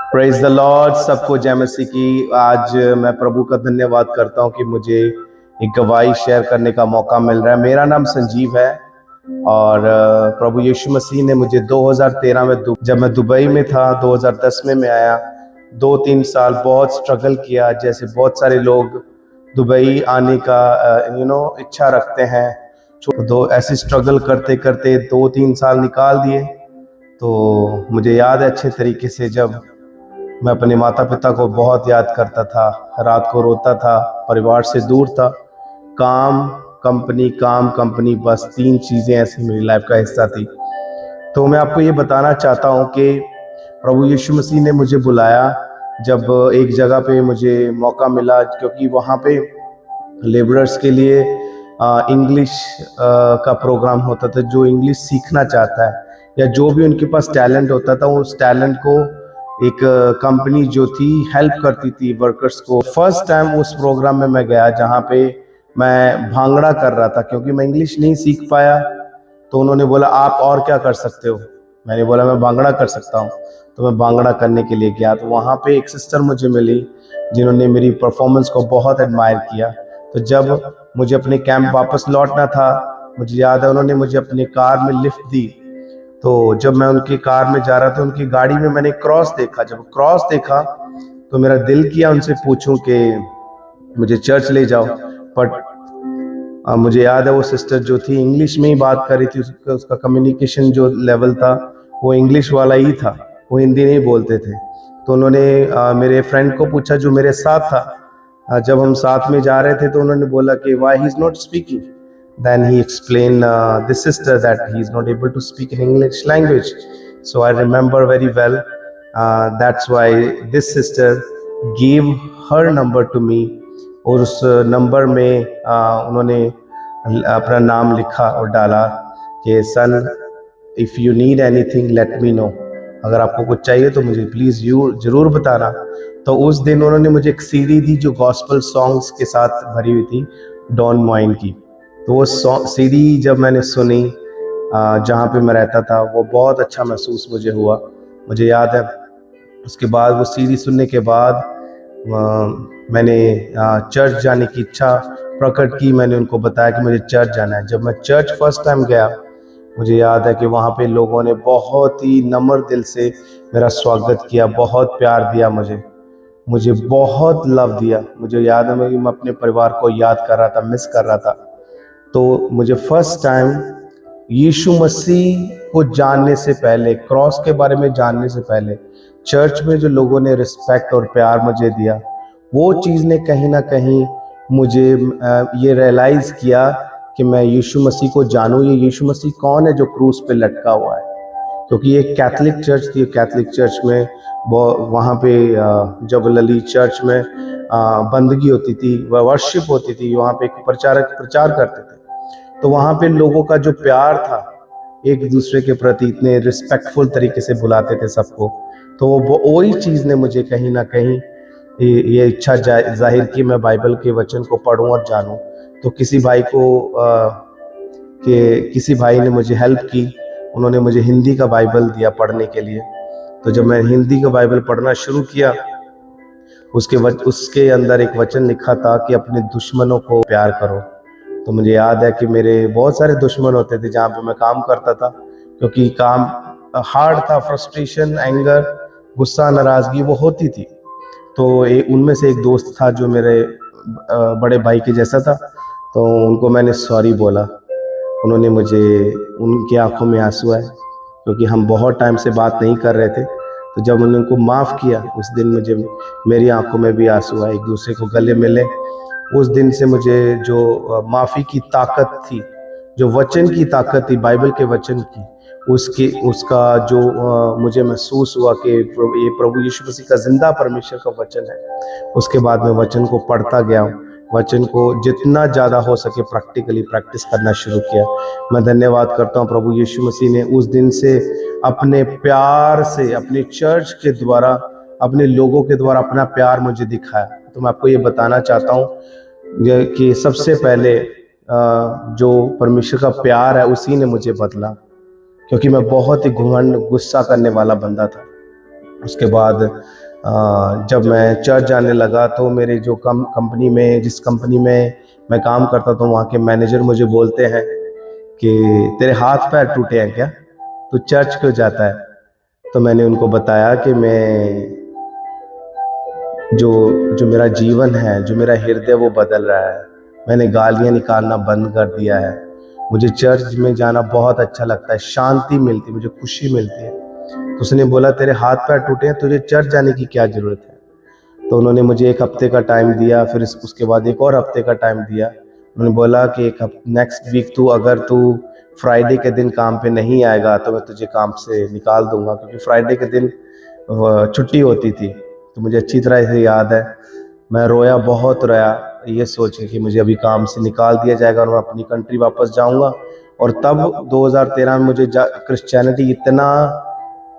Praise the Lord. सबको जय मसीह की। आज मैं प्रभु का धन्यवाद करता हूं कि मुझे एक गवाही शेयर करने का मौका मिल रहा है। मेरा नाम संजीव है और प्रभु यीशु मसीह ने मुझे 2013 में जब मैं दुबई में था, 2010 में मैं आया। 2-3 साल बहुत स्ट्रगल किया, जैसे बहुत सारे लोग दुबई आने का इच्छा रखते हैं। तो ऐसे स्ट्रगल करते करते 2-3 साल निकाल दिए। तो मुझे याद है अच्छे तरीके से, जब मैं अपने माता पिता को बहुत याद करता था, रात को रोता था, परिवार से दूर था। काम कंपनी, बस 3 चीज़ें ऐसी मेरी लाइफ का हिस्सा थी। तो मैं आपको ये बताना चाहता हूँ कि प्रभु यीशु मसीह ने मुझे बुलाया। जब एक जगह पे मुझे मौका मिला, क्योंकि वहाँ पे लेबरर्स के लिए इंग्लिश का प्रोग्राम होता था। जो इंग्लिश सीखना चाहता है या जो भी उनके पास टैलेंट होता था, उस टैलेंट को एक कंपनी जो थी हेल्प करती थी वर्कर्स को। फर्स्ट टाइम उस प्रोग्राम में मैं गया जहाँ पे मैं भांगड़ा कर रहा था, क्योंकि मैं इंग्लिश नहीं सीख पाया। तो उन्होंने बोला आप और क्या कर सकते हो। मैंने बोला मैं भांगड़ा कर सकता हूँ। तो मैं भांगड़ा करने के लिए गया। तो वहाँ पे एक सिस्टर मुझे मिली जिन्होंने मेरी परफॉर्मेंस को बहुत एडमायर किया। तो जब मुझे अपने कैंप वापस लौटना था, मुझे याद है उन्होंने मुझे अपने कार में लिफ्ट दी। तो जब मैं उनकी कार में जा रहा था, उनकी गाड़ी में मैंने क्रॉस देखा। जब क्रॉस देखा तो मेरा दिल किया उनसे पूछूं कि मुझे चर्च ले जाओ। बट मुझे याद है वो सिस्टर जो थी इंग्लिश में ही बात कर रही थी। उसका कम्युनिकेशन जो लेवल था वो इंग्लिश वाला ही था, वो हिंदी नहीं बोलते थे। तो उन्होंने मेरे फ्रेंड को पूछा जो मेरे साथ था। जब हम साथ में जा रहे थे तो उन्होंने बोला कि why he is not speaking. Then he explained this sister that he is not able to speak in English language. So I remember very well. That's why this sister gave her number to me. और उस number में उन्होंने अपना नाम लिखा और डाला कि son, if you need anything let me know. अगर आपको कुछ चाहिए तो मुझे प्लीज़ ज़रूर बताना। तो उस दिन उन्होंने मुझे एक सीडी दी जो गॉस्पल सॉन्ग्स के साथ भरी हुई थी, डॉन मॉइन की। तो वो सीडी जब मैंने सुनी जहाँ पे मैं रहता था, वो बहुत अच्छा महसूस मुझे हुआ। मुझे याद है उसके बाद वो सीडी सुनने के बाद मैंने चर्च जाने की इच्छा प्रकट की। मैंने उनको बताया कि मुझे चर्च जाना है। जब मैं चर्च फर्स्ट टाइम गया, मुझे याद है कि वहाँ पे लोगों ने बहुत ही नम्र दिल से मेरा स्वागत किया, बहुत प्यार दिया, मुझे बहुत लव दिया। मुझे याद है मैं अपने परिवार को याद कर रहा था, मिस कर रहा था। तो मुझे फर्स्ट टाइम यीशु मसीह को जानने से पहले, क्रॉस के बारे में जानने से पहले, चर्च में जो लोगों ने रिस्पेक्ट और प्यार मुझे दिया, वो चीज़ ने कहीं ना कहीं मुझे ये रियलाइज़ किया कि मैं यीशु मसीह को जानूं। ये यीशु मसीह कौन है जो क्रूस पे लटका हुआ है। क्योंकि ये कैथलिक चर्च थी। कैथलिक चर्च में वहाँ पे जब ललित चर्च में बंदगी होती थी, वर्शिप होती थी, वहाँ पे एक प्रचार करते थे। तो वहाँ पे लोगों का जो प्यार था एक दूसरे के प्रति, इतने रिस्पेक्टफुल तरीके से बुलाते थे सबको। तो वो वही चीज़ ने मुझे कहीं ना कहीं ये इच्छा जाहिर की मैं बाइबल के वचन को पढूं और जानूं। तो किसी भाई ने मुझे हेल्प की। उन्होंने मुझे हिंदी का बाइबल दिया पढ़ने के लिए। तो जब मैं हिंदी का बाइबल पढ़ना शुरू किया, उसके अंदर एक वचन लिखा था कि अपने दुश्मनों को प्यार करो। तो मुझे याद है कि मेरे बहुत सारे दुश्मन होते थे जहाँ पे मैं काम करता था, क्योंकि काम हार्ड था। फ्रस्ट्रेशन, एंगर, गुस्सा, नाराज़गी वो होती थी। तो उनमें से एक दोस्त था जो मेरे बड़े भाई के जैसा था। तो उनको मैंने सॉरी बोला। उन्होंने मुझे, उनकी आंखों में आंसू आए क्योंकि हम बहुत टाइम से बात नहीं कर रहे थे। तो जब उन्होंने उनको माफ़ किया, उस दिन मुझे मेरी आंखों में भी आंसू आए। एक दूसरे को गले मिले। उस दिन से मुझे जो माफ़ी की ताकत थी, जो वचन की ताकत थी, बाइबल के वचन की, उसका जो मुझे महसूस हुआ कि ये प्रभु यीशु मसीह का जिंदा परमेश्वर का वचन है। उसके बाद मैं वचन को पढ़ता गया, वचन को जितना ज़्यादा हो सके प्रैक्टिकली प्रैक्टिस करना शुरू किया। मैं धन्यवाद करता हूँ प्रभु यीशु मसीह ने उस दिन से अपने प्यार से, अपने चर्च के द्वारा, अपने लोगों के द्वारा अपना प्यार मुझे दिखाया। तो मैं आपको ये बताना चाहता हूँ कि सबसे पहले जो परमेश्वर का प्यार है उसी ने मुझे बदला, क्योंकि मैं बहुत ही घमंड, गुस्सा करने वाला बंदा था। उसके बाद जब मैं चर्च जाने लगा तो मेरे जो कंपनी में, जिस कंपनी में मैं काम करता था, वहाँ के मैनेजर मुझे बोलते हैं कि तेरे हाथ पैर टूटे हैं क्या, तू चर्च क्यों जाता है? तो मैंने उनको बताया कि मैं जो जो मेरा जीवन है, जो मेरा हृदय, वो बदल रहा है। मैंने गालियाँ निकालना बंद कर दिया है। मुझे चर्च में जाना बहुत अच्छा लगता है, शांति मिलती है, मुझे खुशी मिलती है। तो उसने बोला तेरे हाथ पैर टूटे हैं, तुझे चर्च जाने की क्या ज़रूरत है? तो उन्होंने मुझे 1 हफ्ते का टाइम दिया, फिर उसके बाद एक और हफ्ते का टाइम दिया। उन्होंने बोला कि नेक्स्ट वीक अगर तू फ्राइडे के दिन काम पे नहीं आएगा तो मैं तुझे काम से निकाल दूंगा, क्योंकि फ्राइडे के दिन छुट्टी होती थी। तो मुझे अच्छी तरह से याद है, मैं रोया, बहुत रोया, ये सोच के कि मुझे अभी काम से निकाल दिया जाएगा और मैं अपनी कंट्री वापस जाऊंगा। और तब 2013 में मुझे क्रिश्चियनिटी इतना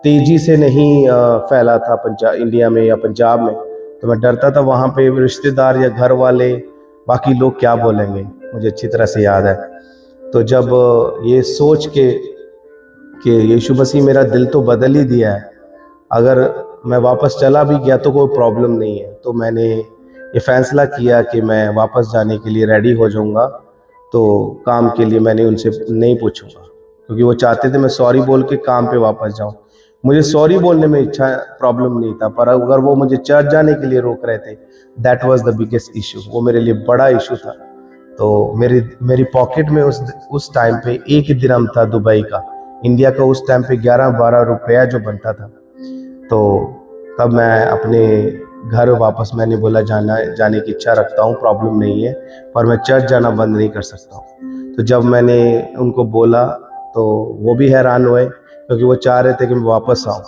तेजी से नहीं फैला था इंडिया में या पंजाब में। तो मैं डरता था वहाँ पे रिश्तेदार या घर वाले, बाकी लोग क्या बोलेंगे, मुझे अच्छी तरह से याद है। तो जब ये सोच के कि यीशु मसीह मेरा दिल तो बदल ही दिया है, अगर मैं वापस चला भी गया तो कोई प्रॉब्लम नहीं है, तो मैंने ये फैसला किया कि मैं वापस जाने के लिए रेडी हो जाऊंगा। तो काम के लिए मैंने उनसे नहीं पूछूंगा, क्योंकि वो चाहते थे मैं सॉरी बोल के काम पे वापस जाऊं। मुझे सॉरी बोलने में इच्छा प्रॉब्लम नहीं था, पर अगर वो मुझे चर्च जाने के लिए रोक रहे थे, that was the biggest issue. वो मेरे लिए बड़ा इशू था। तो मेरी पॉकेट में उस टाइम पे 1 दिरहम था दुबई का। इंडिया का उस टाइम पे 11-12 रुपया जो बनता था। तो तब मैं अपने घर वापस, मैंने बोला जाने की इच्छा रखता हूँ, प्रॉब्लम नहीं है, पर मैं चर्च जाना बंद नहीं कर सकता हूँ। तो जब मैंने उनको बोला तो वो भी हैरान हुए, क्योंकि वो चाह रहे थे कि मैं वापस आऊँ।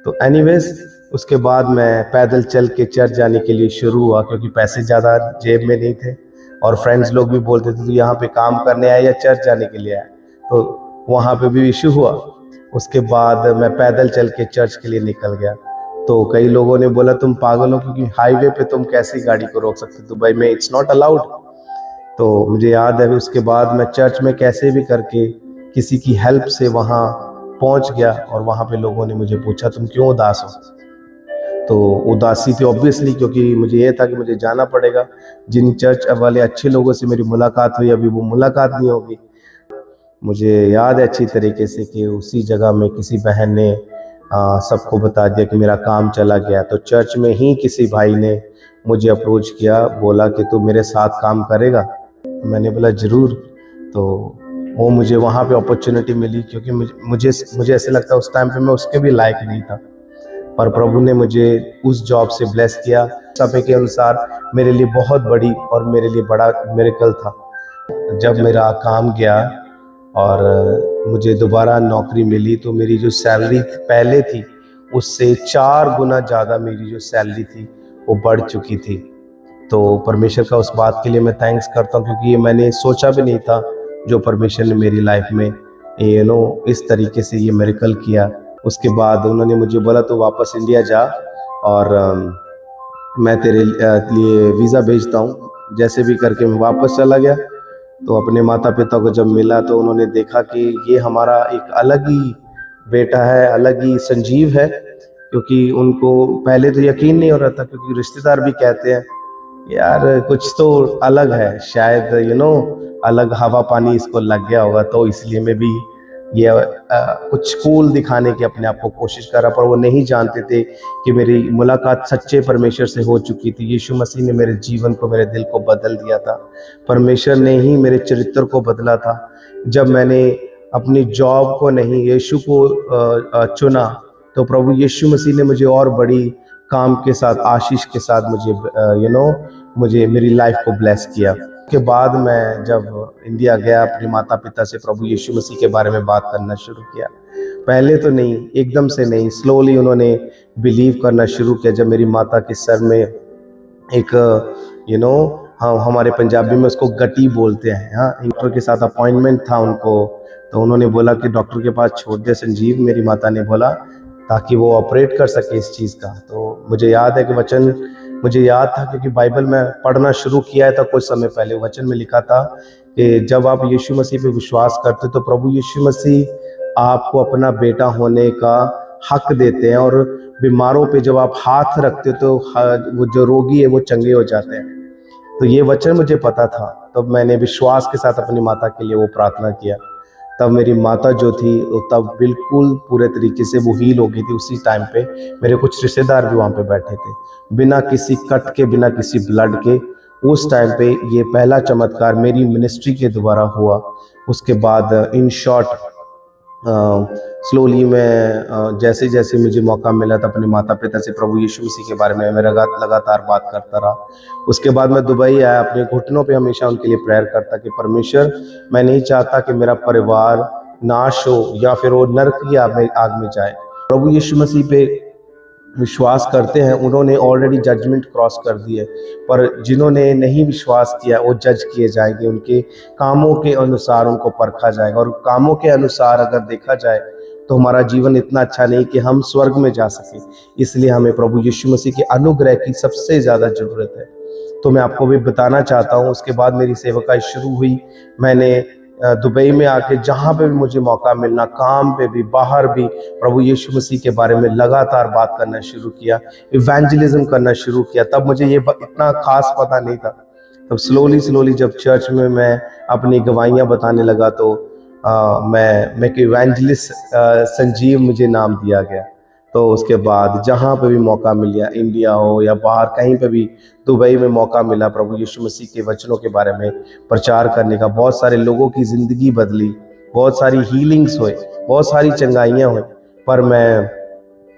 तो एनीवेज उसके बाद मैं पैदल चल के चर्च जाने के लिए शुरू हुआ, क्योंकि पैसे ज़्यादा जेब में नहीं थे। और फ्रेंड्स लोग भी बोलते थे तू यहाँ पे काम करने आया या चर्च जाने के लिए आया, तो वहाँ पे भी इशू हुआ। उसके बाद मैं पैदल चल के चर्च के लिए निकल गया। तो कई लोगों ने बोला तुम पागल हो, क्योंकि हाईवे पे तुम कैसे गाड़ी को रोक सकते, दुबई में इट्स नॉट अलाउड। तो मुझे याद है उसके बाद मैं चर्च में कैसे भी करके किसी की हेल्प से वहाँ पहुँच गया, और वहाँ पे लोगों ने मुझे पूछा तुम क्यों उदास हो? तो उदासी थी ऑब्वियसली, क्योंकि मुझे ये था कि मुझे जाना पड़ेगा। जिन चर्च वाले अच्छे लोगों से मेरी मुलाकात हुई, अभी वो मुलाकात नहीं होगी। मुझे याद है अच्छी तरीके से कि उसी जगह में किसी बहन ने सबको बता दिया कि मेरा काम चला गया। तो चर्च में ही किसी भाई ने मुझे अप्रोच किया, बोला कि तू मेरे साथ काम करेगा? तो मैंने बोला ज़रूर। तो वो मुझे वहाँ पे अपॉर्चुनिटी मिली, क्योंकि मुझे ऐसे लगता उस टाइम पे मैं उसके भी लायक नहीं था, पर प्रभु ने मुझे उस जॉब से ब्लेस किया। समय के अनुसार मेरे लिए बहुत बड़ी और मेरे लिए बड़ा मिरेकल था जब मेरा काम गया और मुझे दोबारा नौकरी मिली। तो मेरी जो सैलरी पहले थी उससे 4 गुना ज़्यादा मेरी जो सैलरी थी वो बढ़ चुकी थी। तो परमेश्वर का उस बात के लिए मैं थैंक्स करता हूँ, क्योंकि ये मैंने सोचा भी नहीं था, जो परमेश्वर ने मेरी लाइफ में इस तरीके से ये मिरेकल किया। उसके बाद उन्होंने मुझे बोला तो वापस इंडिया जा, और मैं तेरे लिए वीज़ा भेजता हूँ। जैसे भी करके मैं वापस चला गया। तो अपने माता पिता को जब मिला तो उन्होंने देखा कि ये हमारा एक अलग ही बेटा है, अलग ही संजीव है, क्योंकि उनको पहले तो यकीन नहीं हो रहा था, क्योंकि रिश्तेदार भी कहते हैं यार कुछ तो अलग है, शायद अलग हवा पानी इसको लग गया होगा, तो इसलिए मैं भी ये कुछ कूल दिखाने की अपने आप को कोशिश कर रहा। पर वो नहीं जानते थे कि मेरी मुलाकात सच्चे परमेश्वर से हो चुकी थी। यीशु मसीह ने मेरे जीवन को, मेरे दिल को बदल दिया था। परमेश्वर ने ही मेरे चरित्र को बदला था। जब मैंने अपनी जॉब को नहीं, यीशु को चुना, तो प्रभु यीशु मसीह ने मुझे और बड़ी काम के साथ, आशीष के साथ मुझे मेरी लाइफ को ब्लेस किया। के बाद मैं जब इंडिया गया, अपने माता पिता से प्रभु यीशु मसीह के बारे में बात करना शुरू किया। पहले तो नहीं, एकदम से नहीं, स्लोली उन्होंने बिलीव करना शुरू किया। जब मेरी माता के सर में एक हाँ, हमारे पंजाबी में उसको गटी बोलते हैं, हाँ, डॉक्टर के साथ अपॉइंटमेंट था उनको। तो उन्होंने बोला कि डॉक्टर के पास छोड़ दे संजीव, मेरी माता ने बोला, ताकि वो ऑपरेट कर सके इस चीज़ का। तो मुझे याद है कि वचन मुझे याद था, क्योंकि बाइबल में पढ़ना शुरू किया था कुछ समय पहले। वचन में लिखा था कि जब आप यीशु मसीह पे विश्वास करते तो प्रभु यीशु मसीह आपको अपना बेटा होने का हक देते हैं, और बीमारों पे जब आप हाथ रखते हो तो वो जो रोगी है वो चंगे हो जाते हैं। तो ये वचन मुझे पता था, तब मैंने विश्वास के साथ अपनी माता के लिए वो प्रार्थना किया। तब मेरी माता जो थी वो तब बिल्कुल पूरे तरीके से वो हील हो गई थी। उसी टाइम पे मेरे कुछ रिश्तेदार भी वहाँ पे बैठे थे, बिना किसी कट के, बिना किसी ब्लड के। उस टाइम पे ये पहला चमत्कार मेरी मिनिस्ट्री के द्वारा हुआ। उसके बाद इन शॉर्ट स्लोली मैं जैसे जैसे मुझे मौका मिला था अपने माता पिता से प्रभु यीशु मसीह के बारे में मैं लगातार बात करता रहा। उसके बाद मैं दुबई आया, अपने घुटनों पे हमेशा उनके लिए प्रेयर करता कि परमेश्वर, मैं नहीं चाहता कि मेरा परिवार नाश हो या फिर वो नरक की आग में जाए। प्रभु यीशु मसीह पे विश्वास करते हैं, उन्होंने ऑलरेडी जजमेंट क्रॉस कर दी है, पर जिन्होंने नहीं विश्वास किया वो जज किए जाएंगे, उनके कामों के अनुसार उनको परखा जाएगा। और कामों के अनुसार अगर देखा जाए तो हमारा जीवन इतना अच्छा नहीं कि हम स्वर्ग में जा सके। इसलिए हमें प्रभु यीशु मसीह के अनुग्रह की सबसे ज़्यादा ज़रूरत है। तो मैं आपको भी बताना चाहता हूँ, उसके बाद मेरी सेवकाई शुरू हुई। मैंने दुबई में आके जहाँ पे भी मुझे मौका मिलना, काम पे भी, बाहर भी, प्रभु यीशु मसीह के बारे में लगातार बात करना शुरू किया, इवेंजलिज्म करना शुरू किया। तब मुझे ये इतना खास पता नहीं था। तब स्लोली स्लोली जब चर्च में मैं अपनी गवाहियाँ बताने लगा तो मैं एक इवेंजलिस्ट संजीव मुझे नाम दिया गया। तो उसके बाद जहाँ पे भी मौका मिल गया, इंडिया हो या बाहर कहीं पे भी, दुबई में मौका मिला प्रभु यीशु मसीह के वचनों के बारे में प्रचार करने का, बहुत सारे लोगों की ज़िंदगी बदली, बहुत सारी हीलिंग्स हुए, बहुत सारी चंगाइयाँ हुई। पर मैं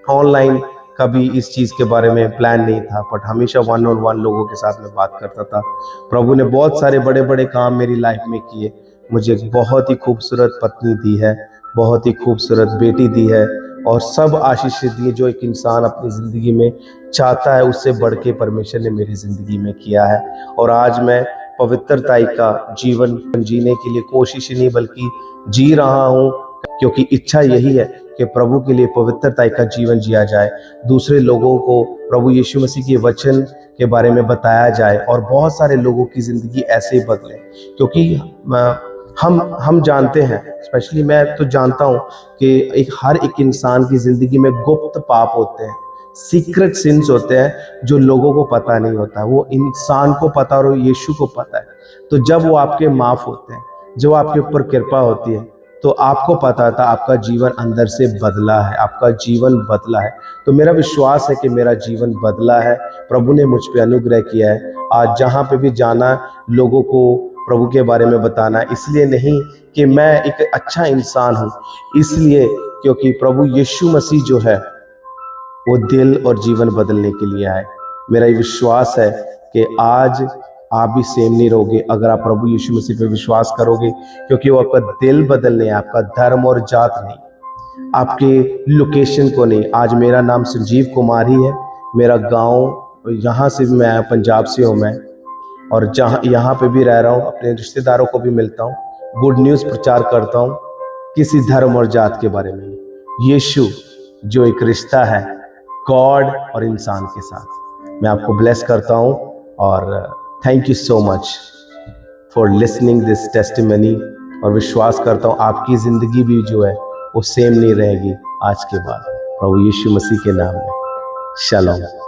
ऑनलाइन कभी इस चीज़ के बारे में प्लान नहीं था, बट हमेशा 1-on-1 लोगों के साथ में बात करता था। प्रभु ने बहुत सारे बड़े बड़े काम मेरी लाइफ में किए। मुझे एक बहुत ही खूबसूरत पत्नी दी है, बहुत ही खूबसूरत बेटी दी है, और सब आशीष दी है जो एक इंसान अपनी ज़िंदगी में चाहता है, उससे बढ़ के परमेश्वर ने मेरी ज़िंदगी में किया है। और आज मैं पवित्रताई का जीवन जीने के लिए कोशिश ही नहीं बल्कि जी रहा हूँ, क्योंकि इच्छा यही है कि प्रभु के लिए पवित्रता का जीवन जिया जाए, दूसरे लोगों को प्रभु यीशु मसीह के वचन के बारे में बताया जाए और बहुत सारे लोगों की ज़िंदगी ऐसे बदले। क्योंकि हम जानते हैं, स्पेशली मैं तो जानता हूँ कि हर एक इंसान की ज़िंदगी में गुप्त पाप होते हैं, सीक्रेट सिंस होते हैं जो लोगों को पता नहीं होता। वो इंसान को पता और यीशु को पता है। तो जब वो आपके माफ़ होते हैं, जब आपके ऊपर कृपा होती है, तो आपको पता था आपका जीवन अंदर से बदला है, आपका जीवन बदला है। तो मेरा विश्वास है कि मेरा जीवन बदला है, प्रभु ने मुझ पे अनुग्रह किया है। आज जहाँ पे भी जाना, लोगों को प्रभु के बारे में बताना, इसलिए नहीं कि मैं एक अच्छा इंसान हूँ, इसलिए क्योंकि प्रभु यीशु मसीह जो है वो दिल और जीवन बदलने के लिए आए। मेरा ये विश्वास है कि आज आप भी सेम नहीं रहोगे अगर आप प्रभु यीशु मसीह पे विश्वास करोगे, क्योंकि वो आपका दिल बदलने, आपका धर्म और जात नहीं, आपके लोकेशन को नहीं। आज मेरा नाम संजीव कुमार ही है, मेरा गांव यहाँ से भी मैं आया, पंजाब से हूँ मैं, और जहाँ यहाँ पे भी रह रहा हूँ, अपने रिश्तेदारों को भी मिलता हूँ, गुड न्यूज़ प्रचार करता हूँ, किसी धर्म और जात के बारे में नहीं। यीशु जो एक रिश्ता है गॉड और इंसान के साथ। मैं आपको ब्लेस करता हूँ और thank you so much for listening this testimony, और विश्वास करता हूँ आपकी ज़िंदगी भी जो है वो सेम नहीं रहेगी आज के बाद, प्रभु यीशु मसीह के नाम में। शालोम।